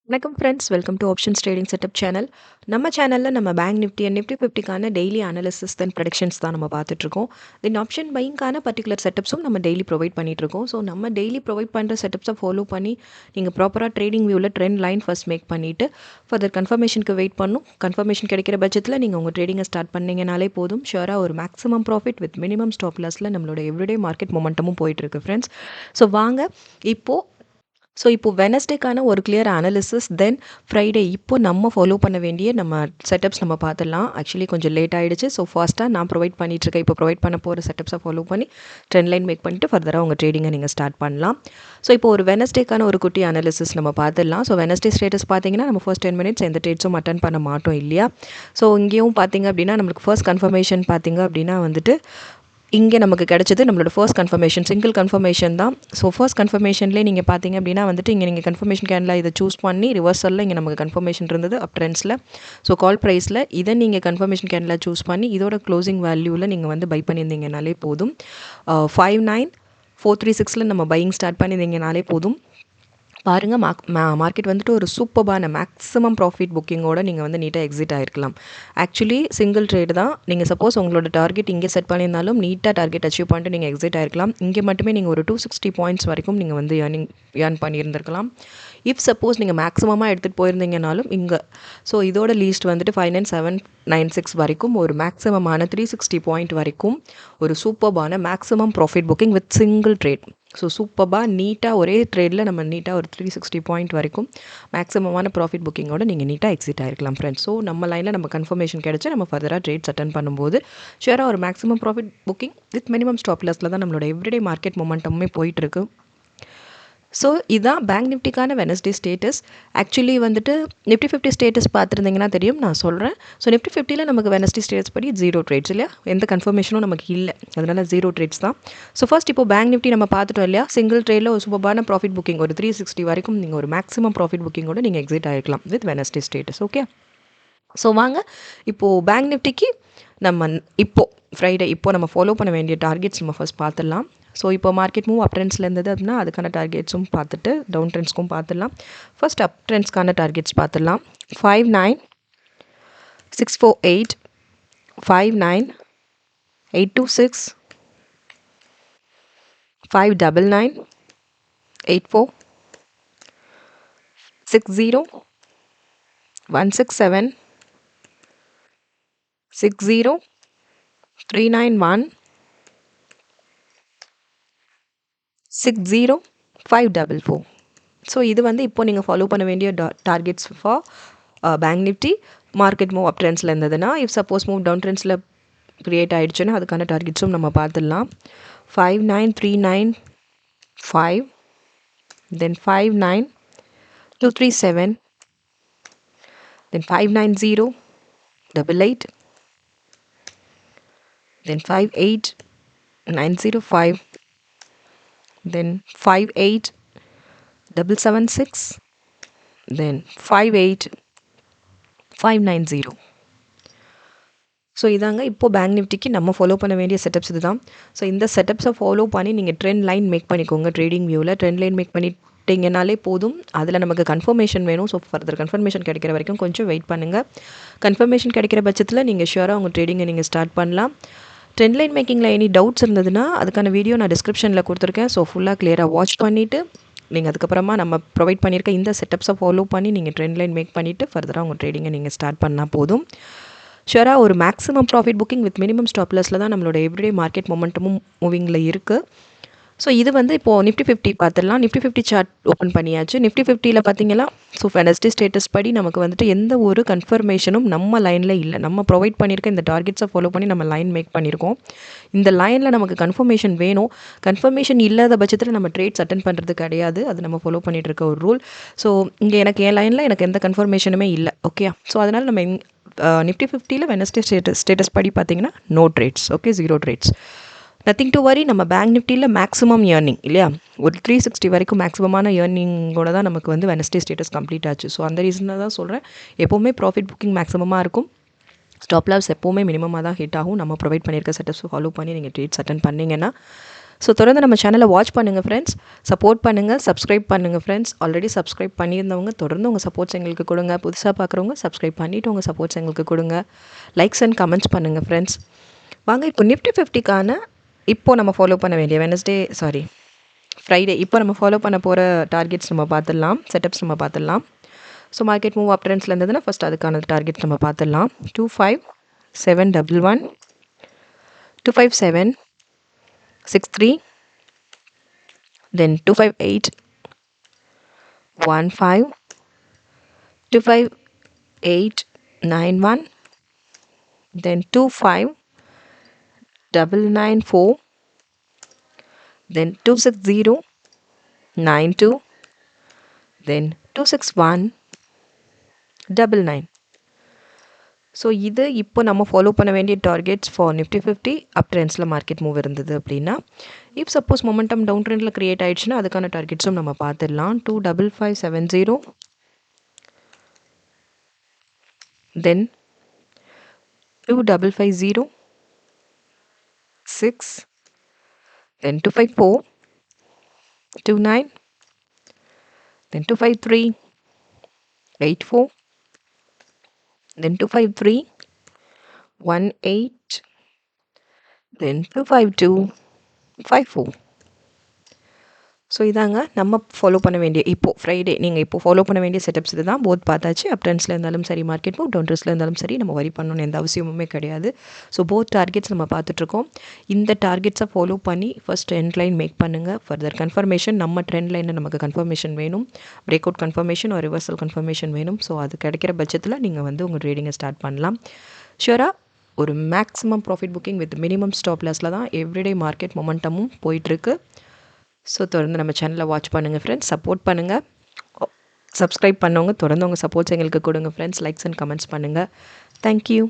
வணக்கம் friends, welcome to options trading setup channel. நம்ம சேனலில் நம்ம பேங்க் நிஃப்டி அண்ட் நிஃப்டி 50க்கான டெய்லி அனாலிசிஸ் அண்ட் ப்ரெடிக்ஷன்ஸ் தான் நம்ம பார்த்துட்ருக்கோம். தென் ஆப்ஷன் பையிங்கான பர்டிகுலர் செட்டப்ஸும் நம்ம டெய்லி ப்ரொவைட் பண்ணிகிட்ருக்கோம். ஸோ நம்ம டெய்லி ப்ரொவைட் பண்ணுற செட்டப்ஸை ஃபாலோ பண்ணி நீங்கள் ப்ராப்பராக ட்ரேடிங் வியூவில் ட்ரெண்ட் லைன் ஃபர்ஸ்ட் மேக் பண்ணிவிட்டு ஃபர்தர் கன்ஃபர்மேஷனுக்கு வெயிட் பண்ணும். கன்ஃபர்மேஷன் கிடைக்கிற பட்சத்தில் நீங்கள் உங்கள் ட்ரேடிங்கை ஸ்டார்ட் பண்ணிங்கனாலே போதும். ஷுவராக ஒரு maximum profit with minimum stop லாஸில் நம்மளோட எவ்ரிடே மார்க்கெட் மொமெண்டமும் போயிட்டுருக்கு ஃப்ரெண்ட்ஸ். ஸோ வாங்க இப்போ வெனஸ்டேக்கான ஒரு கிளியர் அனாலிசிஸ், தென் ஃப்ரைடே இப்போ நம்ம ஃபாலோ பண்ண வேண்டிய நம்ம செட்டப்ஸ் நம்ம பார்த்துடலாம். ஆக்சுவலி கொஞ்சம் லேட் ஆகிடுச்சு. ஸோ ஃபாஸ்ட்டாக நான் ப்ரொவைட் பண்ணிட்டுருக்கேன். இப்போ ப்ரொவைட் பண்ண போகிற செட்டப்ஸை ஃபாலோ பண்ணி ட்ரெண்ட் லைன் மேக் பண்ணிவிட்டு ஃபர்தராக உங்கள் ட்ரேடிங்கை நீங்கள் ஸ்டார்ட் பண்ணலாம். ஸோ இப்போ ஒரு வெனஸ்டேக்கான ஒரு குட்டி அனாலிசிஸ் நம்ம பார்த்துடலாம். ஸோ வெனஸ்டே ஸ்டேட்டஸ் பார்த்தீங்கன்னா நம்ம ஃபர்ஸ்ட் 10 மினிட்ஸ் எந்த ட்ரேட்ஸும் அட்டன் பண்ண மாட்டோம் இல்லையா. ஸோ இங்கேயும் பார்த்தீங்க அப்படின்னா நம்மளுக்கு ஃபர்ஸ்ட் கன்ஃபர்மேஷன் பார்த்தீங்க அப்படின்னா வந்துட்டு இங்கே நமக்கு கிடைச்சது நம்மளோட ஃபர்ஸ்ட் கன்ஃபர்மேஷன், சிங்கிள் கன்ஃபர்மேஷன் தான். ஸோ ஃபர்ஸ்ட் கன்ஃபர்மேஷன்லேயே நீங்கள் பார்த்தீங்க அப்படின்னா வந்துட்டு இங்கே நீங்கள் கன்ஃபர்மேஷன் கேண்டில் இதை சூஸ் பண்ணி ரிவர்சலில் இங்கே நமக்கு கன்ஃபர்மேஷன் இருந்தது அப் ட்ரெண்ட்ஸில். ஸோ கால் ப்ரைஸில் இதை நீங்கள் கன்ஃபர்மேஷன் கேண்டில் சூஸ் பண்ணி இதோட க்ளோசிங் வேல்யூவில் நீங்கள் வந்து பை பண்ணியிருந்தீங்கனாலே போதும். 59436 நம்ம பையிங் ஸ்டார்ட் பண்ணியிருந்தீங்கனாலே போதும். பாருங்கள், மார்க்கெட் வந்துட்டு ஒரு சூப்பர்பான மேக்ஸிமம் ப்ராஃபிட் புக்கிங்கோட நீங்கள் வந்து நீட்டாக எக்ஸிட் ஆகிருக்கலாம். ஆக்சுவலி சிங்கிள் ட்ரேடு தான். நீங்கள் சப்போஸ் உங்களோட டார்கெட் இங்கே செட் பண்ணியிருந்தாலும் நீட்டாக டார்கெட் அச்சீவ் பண்ணிட்டு நீங்கள் எக்ஸிட் ஆகிருக்கலாம். இங்கே மட்டுமே நீங்கள் ஒரு 260 பாயிண்ட்ஸ் வரைக்கும் நீங்கள் வந்து ஏர்ன் பண்ணியிருந்திருக்கலாம். இஃப் சப்போஸ் நீங்கள் மேக்ஸிமமாக எடுத்துகிட்டு போயிருந்தீங்கனாலும் இங்கே ஸோ இதோட லீஸ்ட் வந்துட்டு 59796 வரைக்கும் ஒரு மேக்ஸிமமான 360 பாயிண்ட் வரைக்கும் ஒரு சூப்பர்பான maximum profit booking with single trade. So சூப்பராக நீட்டாக ஒரே ட்ரேடில் நம்ம நீட்டாக ஒரு 360 பாயிண்ட் வரைக்கும் மேக்ஸிமமான ப்ராஃபிட் புக்கிங்கோட நீங்கள் நீட்டாக எக்ஸிட் ஆகிருக்கலாம் ஃப்ரெண்ட்ஸ். ஸோ நம்ம லைனில் நம்ம கன்ஃபர்மேஷன் கிடச்சி நம்ம ஃபர்தராக ட்ரேட்ஸ் அட்டன் பண்ணும்போது ஷுவராக ஒரு maximum profit booking with minimum stop லாஸில் தான் நம்மளோட எவ்ரிடே மார்க்கெட் மொமெண்டமுமே போயிட்டுருக்கு. ஸோ இதுதான் பேங்க் நிஃப்டிக்கான வெனஸ்டே ஸ்டேட்டஸ். ஆக்சுவலி வந்துட்டு நிஃப்டி 50 ஸ்டேட்டஸ் பார்த்துருந்தீங்கன்னா தெரியும், நான் சொல்கிறேன். ஸோ நிஃப்டி 50ல் நமக்கு வெனஸ்டே ஸ்டேட்டஸ் படி 0 ட்ரேட்ஸ் இல்லையா, எந்த கன்ஃபர்மேஷனும் நமக்கு இல்லை, அதனால் 0 ட்ரேட்ஸ் தான். ஸோ ஃபர்ஸ்ட் இப்போ பேங்க் நிஃப்டி நம்ம பார்த்துட்டோம் இல்லையா, சிங்கிள் ட்ரேடில் ஒரு சூப்பரான ப்ராஃபிட் புக்கிங் ஒரு 360 வரைக்கும் நீங்கள் ஒரு மேக்ஸிமம் ப்ராஃபிட் புக்கிங்கோட நீங்கள் எக்ஸிட் ஆகிருக்கலாம் with Wednesday status. Okay, so வாங்க இப்போது பேங்க் நிஃப்டிக்கு நம்ம இப்போது ஃப்ரைடே இப்போ நம்ம ஃபாலோ பண்ண வேண்டிய டார்கெட்ஸ் நம்ம ஃபர்ஸ்ட் பார்த்துடலாம். ஸோ இப்போ மார்க்கெட் மூவ் அப் ட்ரெண்ட்ஸில் இருந்தது அப்படின்னா அதுக்கான டார்கெட்ஸும் பார்த்துட்டு டவுன் ட்ரெண்ட்ஸ்க்கும் பார்த்துடலாம். ஃபர்ஸ்ட் அப் ட்ரெண்ட்ஸ்க்கான டார்கெட்ஸ் பார்த்துடலாம். 59648, 59826, 59984, 60, 167, 60, 391, 60, 544. ஸோ இது வந்து இப்போ நீங்கள் ஃபாலோ பண்ண வேண்டிய targets for bank Nifty. Market move up ட்ரெண்ட்ஸில் இருந்ததுன்னா, இஃப் சப்போஸ் மூவ் டவுன் ட்ரெண்ட்ஸில் க்ரியேட் ஆகிடுச்சுன்னா அதுக்கான டார்கெட்ஸும் நம்ம பார்த்துடலாம். 59395, then 59237, then 59088, then 58905, then 58776, then 58590. So இதாங்க இப்போது பேங்க் நிஃப்டிக்கு நம்ம ஃபாலோ பண்ண வேண்டிய செட்டப்ஸ் இது தான். ஸோ இந்த செட்டப்ஸை ஃபாலோ பண்ணி நீங்கள் ட்ரெண்ட் லைன் மேக் பண்ணிக்கோங்க. ட்ரேடிங் வியூவில் ட்ரெண்ட் லைன் மேக் பண்ணிட்டீங்கனாலே போதும். அதில் நமக்கு கன்ஃபர்மேஷன் வேணும். ஸோ ஃபர்தர் கன்ஃபர்மேஷன் கிடைக்கிற வரைக்கும் கொஞ்சம் வெயிட் பண்ணுங்கள். கன்ஃபர்மேஷன் கிடைக்கிற பட்சத்தில் நீங்கள் ஷுவராக உங்கள் ட்ரேடிங்கை நீங்கள் ஸ்டார்ட் பண்ணலாம். ட்ரெண்ட் லைன் மேக்கிங்கில் எனி டவுட்ஸ் இருந்ததுன்னா அதுக்கான வீடியோ நான் டிஸ்கிரிப்ஷனில் கொடுத்துருக்கேன். ஸோ ஃபுல்லாக கிளியராக வாட்ச் பண்ணிவிட்டு நீங்கள் அதுக்கப்புறமா நம்ம ப்ரொவைட் பண்ணியிருக்க இந்த செட்டப்ஸை ஃபாலோ பண்ணி நீங்கள் ட்ரெண்ட் லைன் மேக் பண்ணிவிட்டு ஃபர்தராக உங்கள் ட்ரேடிங்கை நீங்கள் ஸ்டார்ட் பண்ணால் போதும். ஷுவராக ஒரு maximum profit booking with minimum stop லாஸில் தான் நம்மளோட எவ்ரிடே மார்க்கெட் மொமெண்டமும் மூவிங்கில் இருக்குது. ஸோ இது வந்து இப்போது நிஃப்டி 50 பார்த்துடலாம். நிஃப்டி 50 சார்ட் ஓப்பன் பண்ணியாச்சு. நிஃப்டி 50ல் பார்த்தீங்கன்னா ஸோ வெனஸ்டே ஸ்டேட்டஸ் படி நமக்கு வந்துட்டு எந்த ஒரு கன்ஃபர்மேஷனும் நம்ம லைனில் இல்லை. நம்ம ப்ரொவைட் பண்ணியிருக்க இந்த டார்கெட்ஸை ஃபாலோ பண்ணி நம்ம லைன் மேக் பண்ணியிருக்கோம். இந்த லைனில் நமக்கு கன்ஃபர்மேஷன் வேணும். கன்ஃபர்மேஷன் இல்லாத பட்சத்தில் நம்ம ட்ரேட்ஸ் அட்டன் பண்ணுறது கிடையாது. அது நம்ம ஃபாலோ பண்ணிகிட்டு இருக்க ஒரு ரூல். ஸோ இங்கே எனக்கு என் லைனில் எனக்கு எந்த கன்ஃபர்மேஷனுமே இல்லை. ஓகே, ஸோ அதனால் நம்ம நிஃப்டி 50ல் வெனஸ்டே ஸ்டேட்டஸ் படி பார்த்தீங்கன்னா no trades. Okay, 0 trades. Nothing to worry. நம்ம பேங்க் நிஃப்டியில் மேக்ஸிமம் ஏர்னிங் இல்லையா, ஒரு 360 வரைக்கும் மேக்ஸிமமான ஏர்னிங்கோட தான் நமக்கு வந்து வெனஸ்டே ஸ்டேட்டஸ் கம்ப்ளீட் ஆச்சு. ஸோ அந்த ரீசனாக தான் சொல்கிறேன், எப்போவுமே ப்ராஃபிட் புக்கிங் மேக்ஸிமமாக இருக்கும். ஸ்டாப் லாஸ் எப்போவுமே மினிமமாக தான் ஹிட் ஆகும். நம்ம ப்ரொவைட் பண்ணியிருக்க செட்டப்ஸ் ஃபாலோ பண்ணி நீங்கள் ட்ரேட்ஸ் அட்டன் பண்ணிங்கன்னா. ஸோ தொடர்ந்து நம்ம சேனலை வாட்ச் பண்ணுங்கள் ஃப்ரெண்ட்ஸ், சப்போர்ட் பண்ணுங்கள், சப்ஸ்கிரைப் பண்ணுங்கள் ஃப்ரெண்ட்ஸ். ஆல்ரெடி சப்ஸ்கிரைப் பண்ணியிருந்தவங்க தொடர்ந்து உங்கள் சப்போர்ட்ஸ் எங்களுக்கு கொடுங்க. புதுசாக பார்க்குறவங்க சப்ஸ்கிரைப் பண்ணிவிட்டு உங்கள் சப்போர்ட்ஸ் எங்களுக்கு கொடுங்க. லைக்ஸ் அண்ட் கமெண்ட்ஸ் பண்ணுங்கள் ஃப்ரெண்ட்ஸ். வாங்க இப்போ நிஃப்டி 50க்கான இப்போது நம்ம ஃபாலோ பண்ண வேண்டிய ஃப்ரைடே இப்போ நம்ம ஃபாலோ பண்ண போகிற டார்கெட்ஸ் நம்ம பார்த்துடலாம், செட்டப்ஸ் நம்ம பார்த்துடலாம். ஸோ மார்க்கெட் மூவ் அப் ட்ரெண்ட்ஸில் இருந்ததுன்னா ஃபஸ்ட் அதுக்கான டார்கெட்ஸ் நம்ம பார்த்துடலாம். 25711, 25763, then 25815, 25891, then 25994, then 26092, then 26199. So இது இப்போ நம்ம ஃபாலோ பண்ண வேண்டிய டார்கெட்ஸ் ஃபார் நிஃப்டி 50 அப் ட்ரெண்ட்ஸில் மார்க்கெட் மூவ் இருந்தது அப்படின்னா. இப் சப்போஸ் மொமெண்டம் டவுன் ட்ரெண்டில் க்ரியேட் ஆகிடுச்சுன்னா அதுக்கான டார்கெட்ஸும் நம்ம பார்த்துடலாம். 25570, then 2550, 6, then 254, 29, then 253, 84, then 253, 18, then 252, 54. So இதாங்க நம்ம ஃபாலோ பண்ண வேண்டிய இப்போது ஃப்ரைடே நீங்கள் இப்போ ஃபாலோ பண்ண வேண்டிய செட்டப்ஸ் இது தான். போத் பார்த்தாச்சு. அப் ட்ரெண்ட்ஸில் இருந்தாலும் சரி, மார்க்கெட் மூவ் டவுன் ட்ரெண்ட்ஸில் இருந்தாலும் சரி, நம்ம வரி பண்ணணும்னு எந்த அவசியமுமே கிடையாது. ஸோ போத் டார்கெட்ஸ் நம்ம பார்த்துட்ருக்கோம். இந்த டார்கெட்ஸை ஃபாலோ பண்ணி ஃபஸ்ட் ட்ரெண்ட் லைன் மேக் பண்ணுங்கள். ஃபர்தர் கன்ஃபர்மேஷன் நம்ம ட்ரெண்ட் லைனில் நமக்கு கன்ஃபர்மேஷன் வேணும், பிரேக் அவுட் கன்ஃபர்மேஷன் ஒரு ரிவர்சல் கன்ஃபர்மேஷன் வேணும். ஸோ அது கிடைக்கிற பட்சத்தில் நீங்கள் வந்து உங்கள் ட்ரேடிங்கை ஸ்டார்ட் பண்ணலாம். ஷூராக ஒரு maximum profit booking with minimum stop லாஸில் தான் எவ்ரிடே மார்க்கெட் மொமெண்டமும் போயிட்டுருக்கு. ஸோ தொடர்ந்து நம்ம சேனலை வாட்ச் பண்ணுங்கள் ஃப்ரெண்ட்ஸ், சப்போர்ட் பண்ணுங்கள். சப்ஸ்கிரைப் பண்ணவங்க தொடர்ந்து உங்கள் சப்போர்ட்ஸ் எங்களுக்கு கொடுங்க ஃப்ரெண்ட்ஸ். லைக்ஸ் அண்ட் கமெண்ட்ஸ் பண்ணுங்கள். தேங்க்யூ.